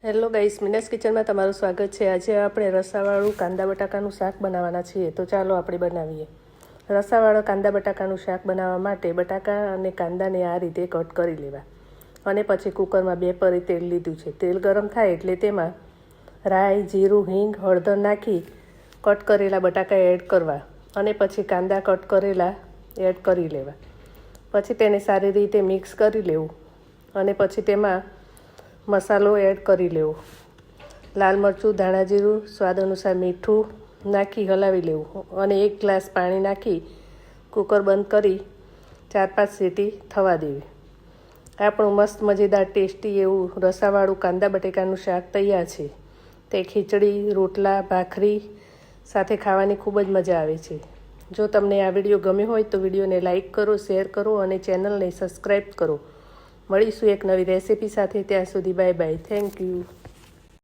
Hello guys, મિનાસ કિચનમાં તમારું સ્વાગત છે। આજે આપણે રસાવાળું કાંદા બટાકાનું શાક બનાવવાના છીએ, તો ચાલો આપણે બનાવીએ। રસાવાળા કાંદા બટાકાનું શાક બનાવવા માટે બટાકા અને કાંદાને આ રીતે કટ કરી લેવા અને પછી કુકરમાં 2 પરી તેલ લીધું છે। તેલ ગરમ થાય એટલે તેમાં રાઈ, જીરું, હિંગ, હળદર નાખી કટ કરેલા બટાકા એડ કરવા અને પછી કાંદા કટ કરેલા એડ કરી લેવા। પછી તેને સારી રીતે મિક્સ કરી લેવું અને પછી તેમાં મસાલો એડ કરી લેવો। લાલ મરચું, ધાણા જીરું, સ્વાદ અનુસાર મીઠું નાખી હલાવી લેવું અને 1 ગ્લાસ પાણી નાખી કુકર બંધ કરી 4-5 સીટી થવા દેવી। આપણું મસ્ત મજેદાર ટેસ્ટી એવું રસાવાળું કાંદા બટેકાનું શાક તૈયાર છે। તે ખીચડી, રોટલા, ભાખરી સાથે ખાવાની ખૂબ જ મજા આવે છે। જો તમને આ વિડીયો ગમ્યો હોય તો વિડીયોને લાઇક કરો, શેર કરો અને ચેનલને સબસ્ક્રાઈબ કરો। મળીશું એક નવી રેસીપી સાથે। ત્યાં સુધી બાય બાય, થેન્ક યુ।